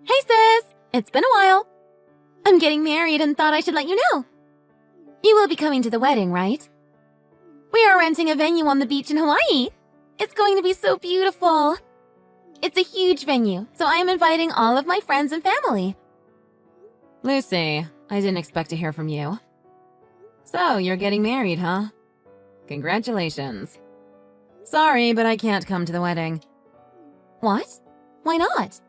Hey sis! It's been a while. I'm getting married and thought I should let you know. You will be coming to the wedding, right? We are renting a venue on the beach in Hawaii. It's going to be so beautiful. It's a huge venue, so I am inviting all of my friends and family. Lucy, I didn't expect to hear from you. So, you're getting married, huh? Congratulations. Sorry, but I can't come to the wedding. What? Why not?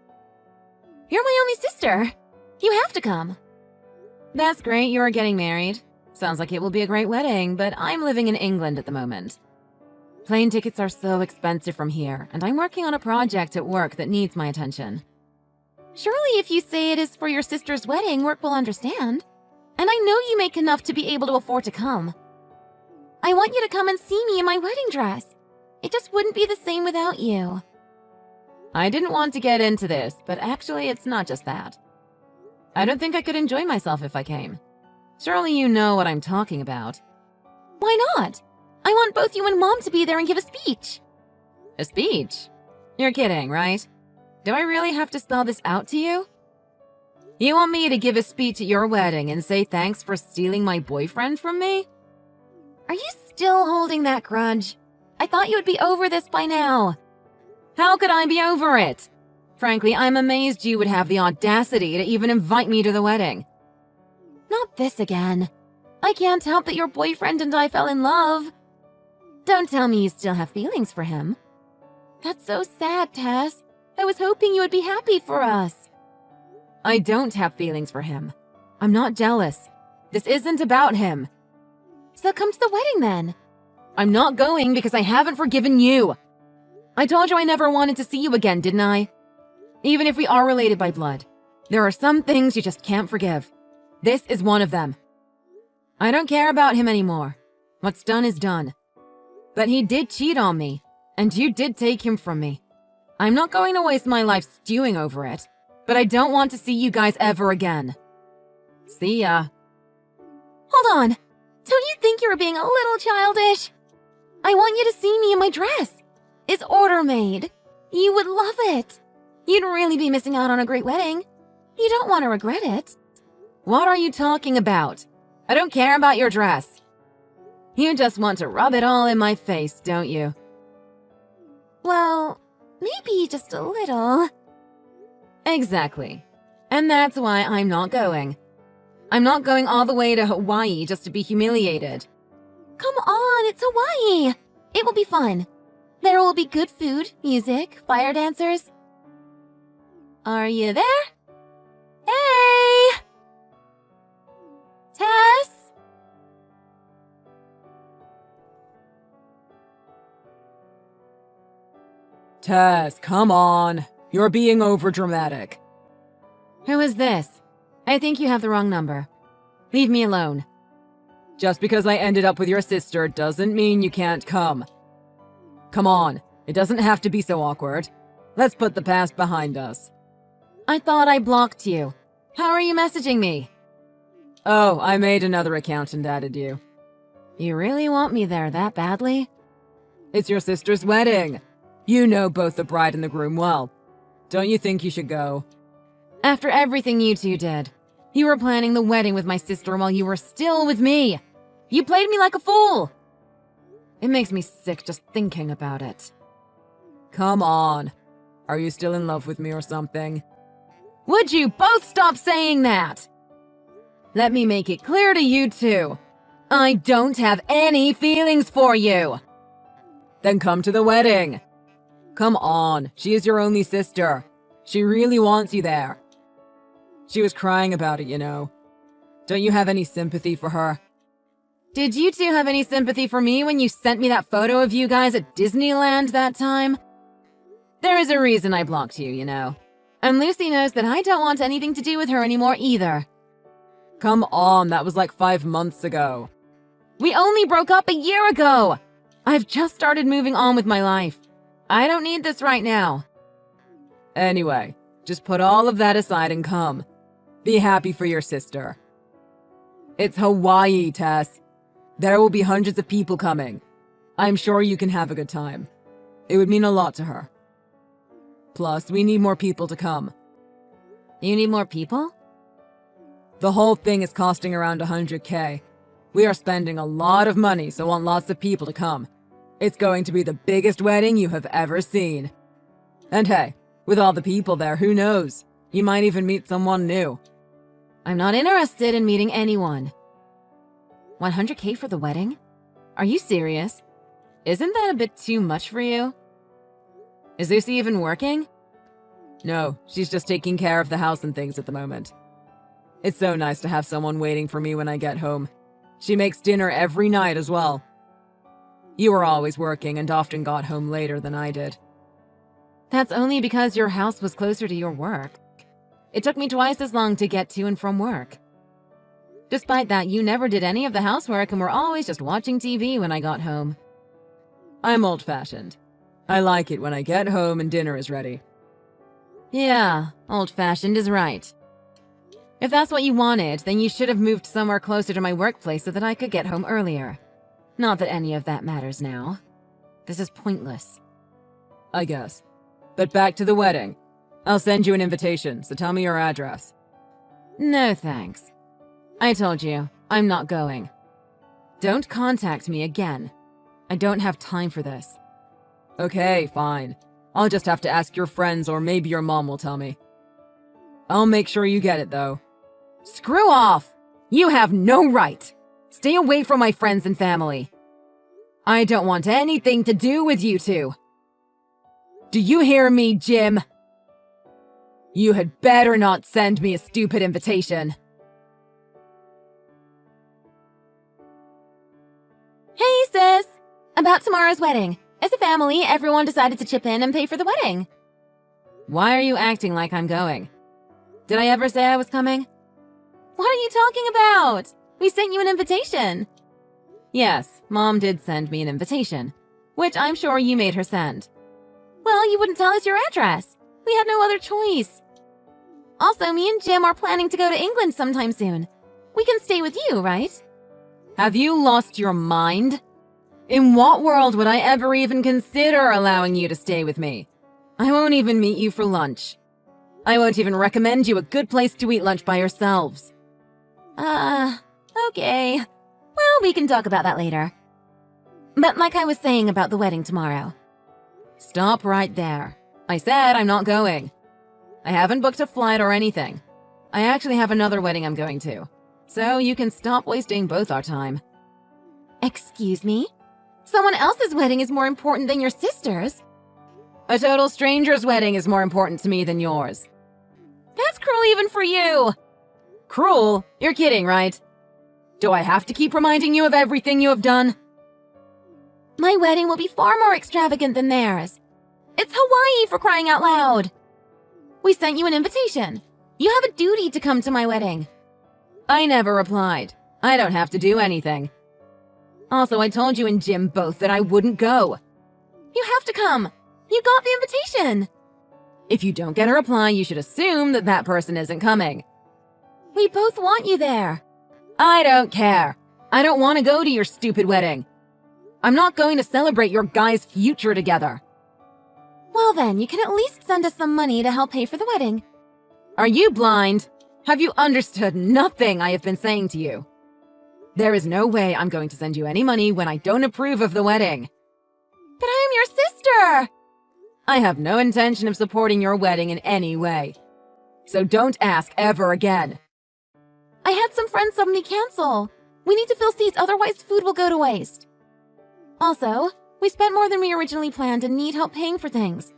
You're my only sister. You have to come. That's great, you're getting married. Sounds like it will be a great wedding, but I'm living in England at the moment. Plane tickets are so expensive from here, and I'm working on a project at work that needs my attention. Surely if you say it is for your sister's wedding, work will understand. And I know you make enough to be able to afford to come. I want you to come and see me in my wedding dress. It just wouldn't be the same without you. I didn't want to get into this, but actually it's not just that. I don't think I could enjoy myself if I came. Surely you know what I'm talking about. Why not? I want both you and Mom to be there and give a speech. A speech? You're kidding, right? Do I really have to spell this out to you? You want me to give a speech at your wedding and say thanks for stealing my boyfriend from me? Are you still holding that grudge? I thought you would be over this by now. How could I be over it? Frankly, I'm amazed you would have the audacity to even invite me to the wedding. Not this again. I can't help that your boyfriend and I fell in love. Don't tell me you still have feelings for him. That's so sad, Tess. I was hoping you would be happy for us. I don't have feelings for him. I'm not jealous. This isn't about him. So come to the wedding then. I'm not going because I haven't forgiven you. I told you I never wanted to see you again, didn't I? Even if we are related by blood, there are some things you just can't forgive. This is one of them. I don't care about him anymore. What's done is done. But he did cheat on me, and you did take him from me. I'm not going to waste my life stewing over it, but I don't want to see you guys ever again. See ya. Hold on. Don't you think you're being a little childish? I want you to see me in my dress. It's order-made. You would love it. You'd really be missing out on a great wedding. You don't want to regret it. What are you talking about? I don't care about your dress. You just want to rub it all in my face, don't you? Well, maybe just a little. Exactly. And that's why I'm not going. I'm not going all the way to Hawaii just to be humiliated. Come on, it's Hawaii. It will be fun. There will be good food, music, fire dancers. Are you there? Hey! Tess? Tess, come on. You're being overdramatic. Who is this? I think you have the wrong number. Leave me alone. Just because I ended up with your sister doesn't mean you can't come. Come on, it doesn't have to be so awkward. Let's put the past behind us. I thought I blocked you. How are you messaging me? Oh, I made another account and added you. You really want me there that badly? It's your sister's wedding. You know both the bride and the groom well. Don't you think you should go? After everything you two did, you were planning the wedding with my sister while you were still with me. You played me like a fool. It makes me sick just thinking about it. Come on. Are you still in love with me or something? Would you both stop saying that? Let me make it clear to you two. I don't have any feelings for you. Then come to the wedding. Come on, she is your only sister. She really wants you there. She was crying about it, you know. Don't you have any sympathy for her? Did you two have any sympathy for me when you sent me that photo of you guys at Disneyland that time? There is a reason I blocked you, you know. And Lucy knows that I don't want anything to do with her anymore either. Come on, that was like 5 months ago. We only broke up a year ago. I've just started moving on with my life. I don't need this right now. Anyway, just put all of that aside and come. Be happy for your sister. It's Hawaii, Tess. There will be hundreds of people coming. I'm sure you can have a good time. It would mean a lot to her. Plus, we need more people to come. You need more people? The whole thing is costing around 100K. We are spending a lot of money, so want lots of people to come. It's going to be the biggest wedding you have ever seen. And hey, with all the people there, who knows? You might even meet someone new. I'm not interested in meeting anyone. 100K for the wedding? Are you serious? Isn't that a bit too much for you? Is Lucy even working? No, she's just taking care of the house and things at the moment. It's so nice to have someone waiting for me when I get home. She makes dinner every night as well. You were always working and often got home later than I did. That's only because your house was closer to your work. It took me twice as long to get to and from work. Despite that, you never did any of the housework and were always just watching TV when I got home. I'm old-fashioned. I like it when I get home and dinner is ready. Yeah, old-fashioned is right. If that's what you wanted, then you should have moved somewhere closer to my workplace so that I could get home earlier. Not that any of that matters now. This is pointless. I guess. But back to the wedding. I'll send you an invitation, so tell me your address. No thanks. I told you, I'm not going. Don't contact me again. I don't have time for this. Okay, fine. I'll just have to ask your friends or maybe your mom will tell me. I'll make sure you get it, though. Screw off! You have no right! Stay away from my friends and family. I don't want anything to do with you two. Do you hear me, Jim? You had better not send me a stupid invitation. Hey, sis! About tomorrow's wedding. As a family, everyone decided to chip in and pay for the wedding. Why are you acting like I'm going? Did I ever say I was coming? What are you talking about? We sent you an invitation. Yes, Mom did send me an invitation, which I'm sure you made her send. Well, you wouldn't tell us your address. We had no other choice. Also, me and Jim are planning to go to England sometime soon. We can stay with you, right? Have you lost your mind? In what world would I ever even consider allowing you to stay with me? I won't even meet you for lunch. I won't even recommend you a good place to eat lunch by yourselves. Okay. Well, we can talk about that later. But like I was saying about the wedding tomorrow. Stop right there. I said I'm not going. I haven't booked a flight or anything. I actually have another wedding I'm going to. So you can stop wasting both our time. Excuse me? Someone else's wedding is more important than your sister's. A total stranger's wedding is more important to me than yours. That's cruel even for you. Cruel? You're kidding, right? Do I have to keep reminding you of everything you have done? My wedding will be far more extravagant than theirs. It's Hawaii, for crying out loud. We sent you an invitation. You have a duty to come to my wedding. I never replied. I don't have to do anything. Also, I told you and Jim both that I wouldn't go. You have to come. You got the invitation. If you don't get a reply, you should assume that that person isn't coming. We both want you there. I don't care. I don't want to go to your stupid wedding. I'm not going to celebrate your guys' future together. Well then, you can at least send us some money to help pay for the wedding. Are you blind? Have you understood nothing I have been saying to you? There is no way I'm going to send you any money when I don't approve of the wedding. But I am your sister! I have no intention of supporting your wedding in any way. So don't ask ever again. I had some friends suddenly cancel. We need to fill seats, otherwise food will go to waste. Also, we spent more than we originally planned and need help paying for things.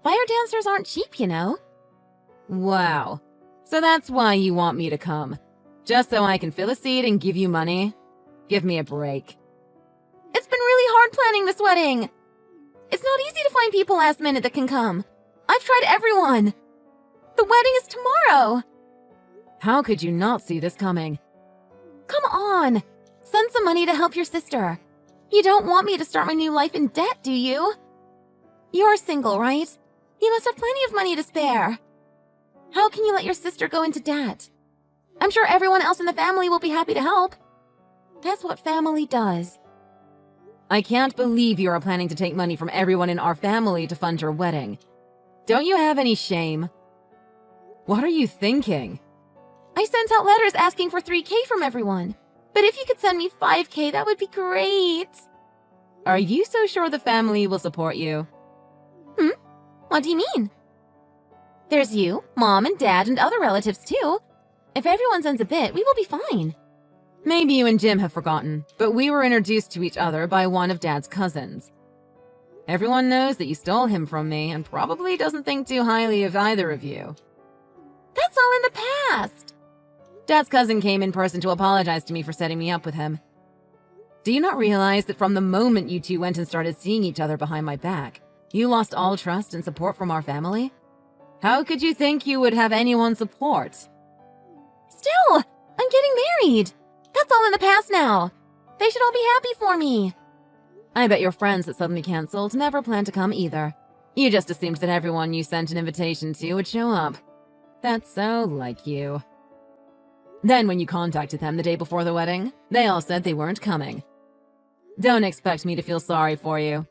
Fire dancers aren't cheap, you know. Wow. So that's why you want me to come. Just so I can fill a seat and give you money? Give me a break. It's been really hard planning this wedding. It's not easy to find people last minute that can come. I've tried everyone. The wedding is tomorrow. How could you not see this coming? Come on. Send some money to help your sister. You don't want me to start my new life in debt, do you? You're single, right? You must have plenty of money to spare. How can you let your sister go into debt? I'm sure everyone else in the family will be happy to help. That's what family does. I can't believe you are planning to take money from everyone in our family to fund your wedding. Don't you have any shame? What are you thinking? I sent out letters asking for 3K from everyone. But if you could send me 5K, that would be great. Are you so sure the family will support you? What do you mean? There's you, Mom and Dad, and other relatives too. If everyone sends a bit, we will be fine. Maybe you and Jim have forgotten, but we were introduced to each other by one of Dad's cousins. Everyone knows that you stole him from me and probably doesn't think too highly of either of you. That's all in the past. Dad's cousin came in person to apologize to me for setting me up with him. Do you not realize that from the moment you two went and started seeing each other behind my back, you lost all trust and support from our family? How could you think you would have anyone's support? Still, I'm getting married. That's all in the past now. They should all be happy for me. I bet your friends that suddenly canceled never planned to come either. You just assumed that everyone you sent an invitation to would show up. That's so like you. Then when you contacted them the day before the wedding, they all said they weren't coming. Don't expect me to feel sorry for you.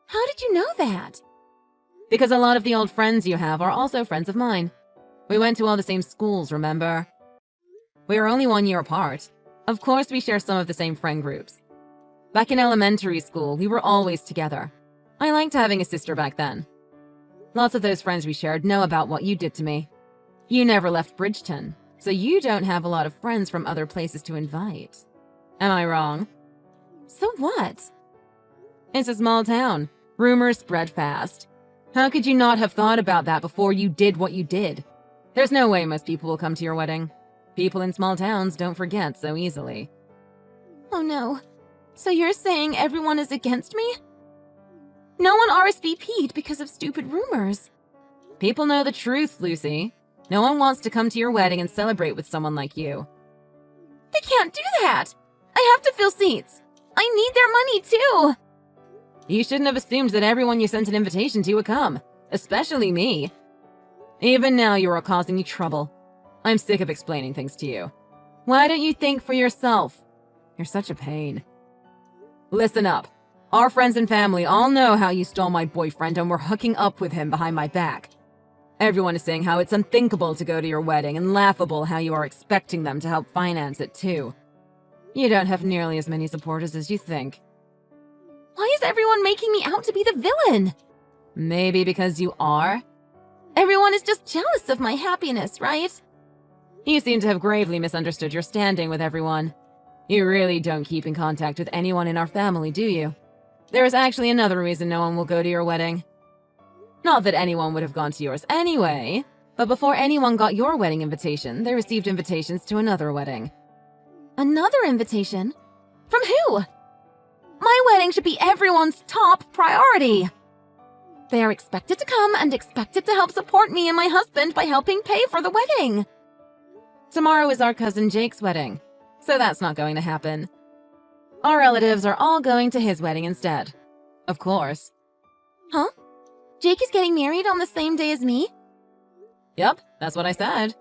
How did you know that? Because a lot of the old friends you have are also friends of mine. We went to all the same schools, remember? We were only 1 year apart. Of course we share some of the same friend groups. Back in elementary school, we were always together. I liked having a sister back then. Lots of those friends we shared know about what you did to me. You never left Bridgeton, so you don't have a lot of friends from other places to invite. Am I wrong? So what? It's a small town. Rumors spread fast. How could you not have thought about that before you did what you did? There's no way most people will come to your wedding. People in small towns don't forget so easily. Oh no. So you're saying everyone is against me? No one RSVP'd because of stupid rumors. People know the truth, Lucy. No one wants to come to your wedding and celebrate with someone like you. They can't do that. I have to fill seats. I need their money too. You shouldn't have assumed that everyone you sent an invitation to would come, especially me. Even now you are causing me trouble. I'm sick of explaining things to you. Why don't you think for yourself? You're such a pain. Listen up. Our friends and family all know how you stole my boyfriend and were hooking up with him behind my back. Everyone is saying how it's unthinkable to go to your wedding and laughable how you are expecting them to help finance it too. You don't have nearly as many supporters as you think. Why is everyone making me out to be the villain? Maybe because you are? Everyone is just jealous of my happiness, right? You seem to have gravely misunderstood your standing with everyone. You really don't keep in contact with anyone in our family, do you? There is actually another reason no one will go to your wedding. Not that anyone would have gone to yours anyway, but before anyone got your wedding invitation, they received invitations to another wedding. Another invitation? From who? My wedding should be everyone's top priority. They are expected to come and expected to help support me and my husband by helping pay for the wedding. Tomorrow is our cousin Jake's wedding, so that's not going to happen. Our relatives are all going to his wedding instead. Of course. Huh? Jake is getting married on the same day as me? Yup, that's what I said.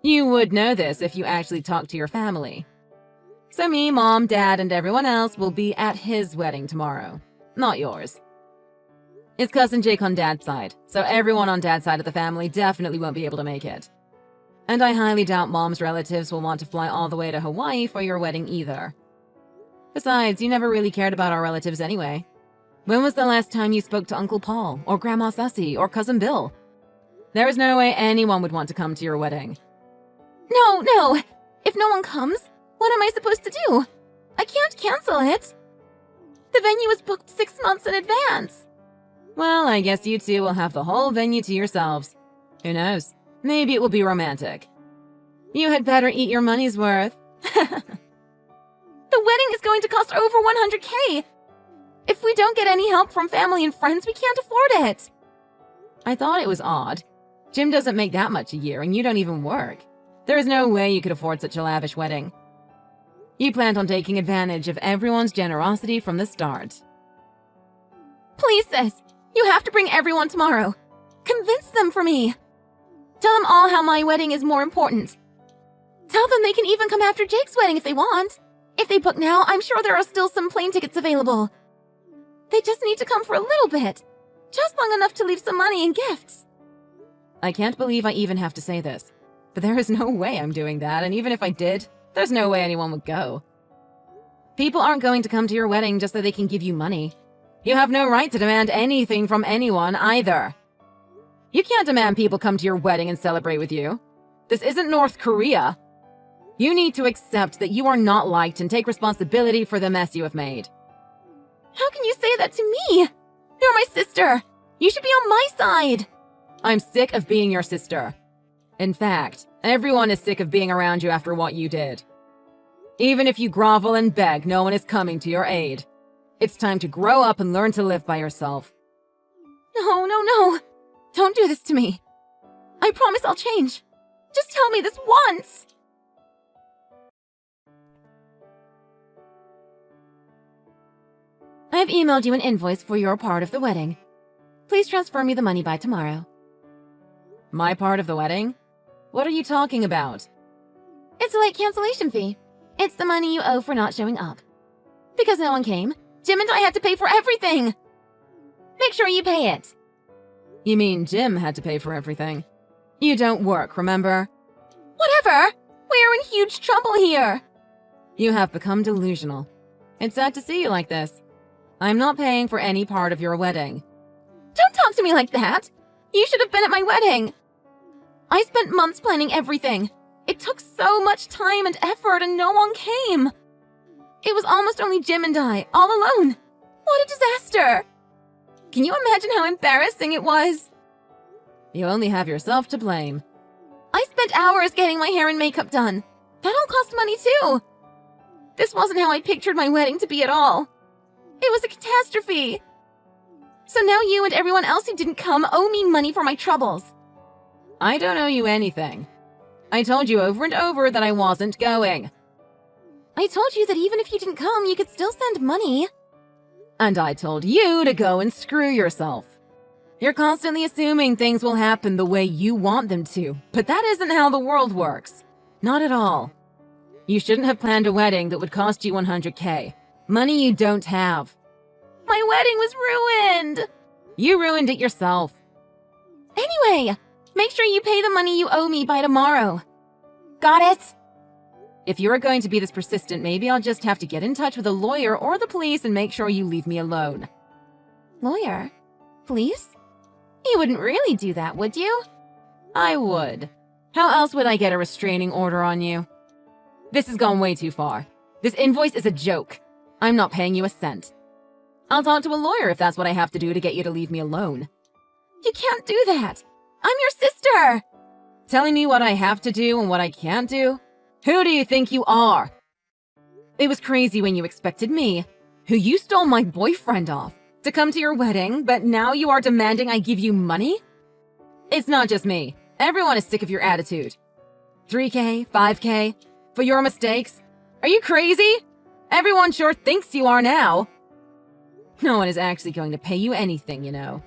You would know this if you actually talked to your family. So me, Mom, Dad, and everyone else will be at his wedding tomorrow, not yours. It's cousin Jake on Dad's side, so everyone on Dad's side of the family definitely won't be able to make it. And I highly doubt Mom's relatives will want to fly all the way to Hawaii for your wedding either. Besides, you never really cared about our relatives anyway. When was the last time you spoke to Uncle Paul, or Grandma Sussy, or Cousin Bill? There is no way anyone would want to come to your wedding. No. If no one comes, what am I supposed to do? I can't cancel it. The venue was booked 6 months in advance. Well, I guess you two will have the whole venue to yourselves. Who knows? Maybe it will be romantic. You had better eat your money's worth. The wedding is going to cost over 100K. If we don't get any help from family and friends, we can't afford it. I thought it was odd. Jim doesn't make that much a year, and you don't even work. There is no way you could afford such a lavish wedding. You planned on taking advantage of everyone's generosity from the start. Please, sis, you have to bring everyone tomorrow. Convince them for me. Tell them all how my wedding is more important. Tell them they can even come after Jake's wedding if they want. If they book now, I'm sure there are still some plane tickets available. They just need to come for a little bit. Just long enough to leave some money and gifts. I can't believe I even have to say this, but there is no way I'm doing that, and even if I did, there's no way anyone would go. People aren't going to come to your wedding just so they can give you money. You have no right to demand anything from anyone either. You can't demand people come to your wedding and celebrate with you. This isn't North Korea. You need to accept that you are not liked and take responsibility for the mess you have made. How can you say that to me? You're my sister. You should be on my side. I'm sick of being your sister. In fact, everyone is sick of being around you after what you did. Even if you grovel and beg, no one is coming to your aid. It's time to grow up and learn to live by yourself. No. Don't do this to me. I promise I'll change. Just tell me this once. I have emailed you an invoice for your part of the wedding. Please transfer me the money by tomorrow. My part of the wedding? What are you talking about? It's a late cancellation fee. It's the money you owe for not showing up. Because no one came, Jim and I had to pay for everything. Make sure you pay it. You mean Jim had to pay for everything? You don't work, remember? Whatever. We're in huge trouble here. You have become delusional. It's sad to see you like this. I'm not paying for any part of your wedding. Don't talk to me like that. You should have been at my wedding. I spent months planning everything. It took so much time and effort and no one came. It was almost only Jim and I, all alone. What a disaster. Can you imagine how embarrassing it was? You only have yourself to blame. I spent hours getting my hair and makeup done. That all cost money too. This wasn't how I pictured my wedding to be at all. It was a catastrophe. So now you and everyone else who didn't come owe me money for my troubles. I don't owe you anything. I told you over and over that I wasn't going. I told you that even if you didn't come, you could still send money. And I told you to go and screw yourself. You're constantly assuming things will happen the way you want them to, but that isn't how the world works. Not at all. You shouldn't have planned a wedding that would cost you 100K. Money you don't have. My wedding was ruined. You ruined it yourself. Anyway, make sure you pay the money you owe me by tomorrow. Got it? If you're going to be this persistent, maybe I'll just have to get in touch with a lawyer or the police and make sure you leave me alone. Lawyer? Police? You wouldn't really do that, would you? I would. How else would I get a restraining order on you? This has gone way too far. This invoice is a joke. I'm not paying you a cent. I'll talk to a lawyer if that's what I have to do to get you to leave me alone. You can't do that. I'm your sister. Telling me what I have to do and what I can't do? Who do you think you are? It was crazy when you expected me, who you stole my boyfriend off, to come to your wedding, but now you are demanding I give you money? It's not just me. Everyone is sick of your attitude. 3K, 5K, for your mistakes? Are you crazy? Everyone sure thinks you are now. No one is actually going to pay you anything, you know.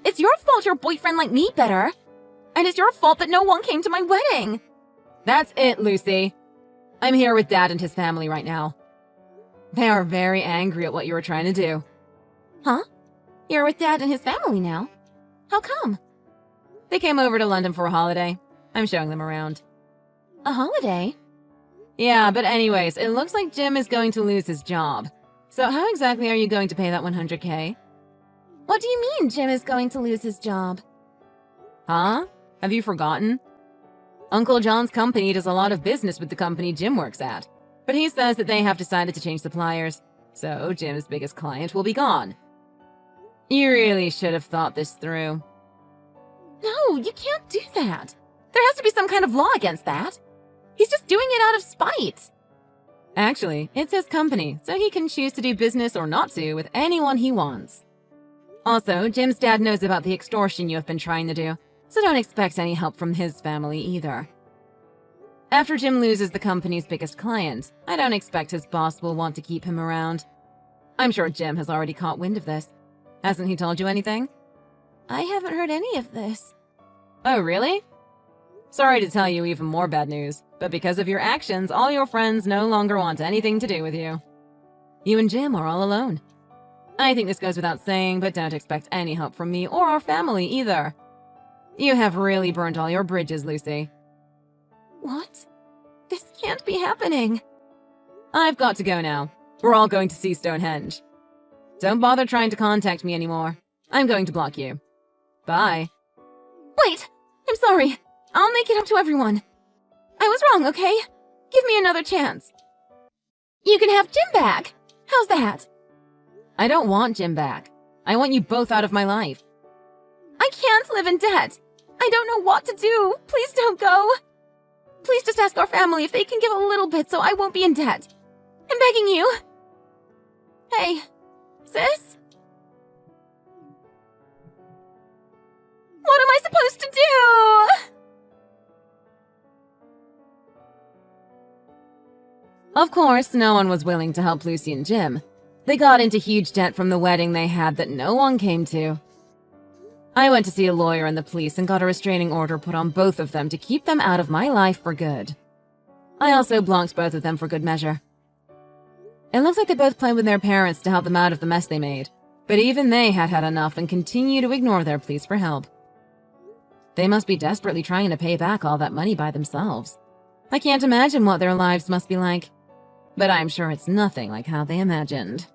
It's your fault your boyfriend liked me better. And it's your fault that no one came to my wedding. That's it, Lucy. I'm here with Dad and his family right now. They are very angry at what you were trying to do. Huh? You're with Dad and his family now? How come? They came over to London for a holiday. I'm showing them around. A holiday? Yeah, but anyways, it looks like Jim is going to lose his job. So how exactly are you going to pay that 100K? What do you mean Jim is going to lose his job? Huh? Have you forgotten? Uncle John's company does a lot of business with the company Jim works at. But he says that they have decided to change suppliers. So Jim's biggest client will be gone. You really should have thought this through. No, you can't do that. There has to be some kind of law against that. He's just doing it out of spite. Actually, it's his company, so he can choose to do business or not to with anyone he wants. Also, Jim's dad knows about the extortion you have been trying to do, so don't expect any help from his family either. After Jim loses the company's biggest client, I don't expect his boss will want to keep him around. I'm sure Jim has already caught wind of this. Hasn't he told you anything? I haven't heard any of this. Oh, really? Sorry to tell you even more bad news, but because of your actions, all your friends no longer want anything to do with you. You and Jim are all alone. I think this goes without saying, but don't expect any help from me or our family either. You have really burnt all your bridges, Lucy. What? This can't be happening. I've got to go now. We're all going to see Stonehenge. Don't bother trying to contact me anymore. I'm going to block you. Bye. Wait! I'm sorry. I'll make it up to everyone. I was wrong, okay? Give me another chance. You can have Jim back. How's that? I don't want Jim back. I want you both out of my life. I can't live in debt. I don't know what to do. Please don't go. Please just ask our family if they can give a little bit so I won't be in debt. I'm begging you. Hey, sis? What am I supposed to do? Of course, no one was willing to help Lucy and Jim. They got into huge debt from the wedding they had that no one came to. I went to see a lawyer and the police and got a restraining order put on both of them to keep them out of my life for good. I also blocked both of them for good measure. It looks like they both played with their parents to help them out of the mess they made, but even they had had enough and continue to ignore their pleas for help. They must be desperately trying to pay back all that money by themselves. I can't imagine what their lives must be like, but I'm sure it's nothing like how they imagined.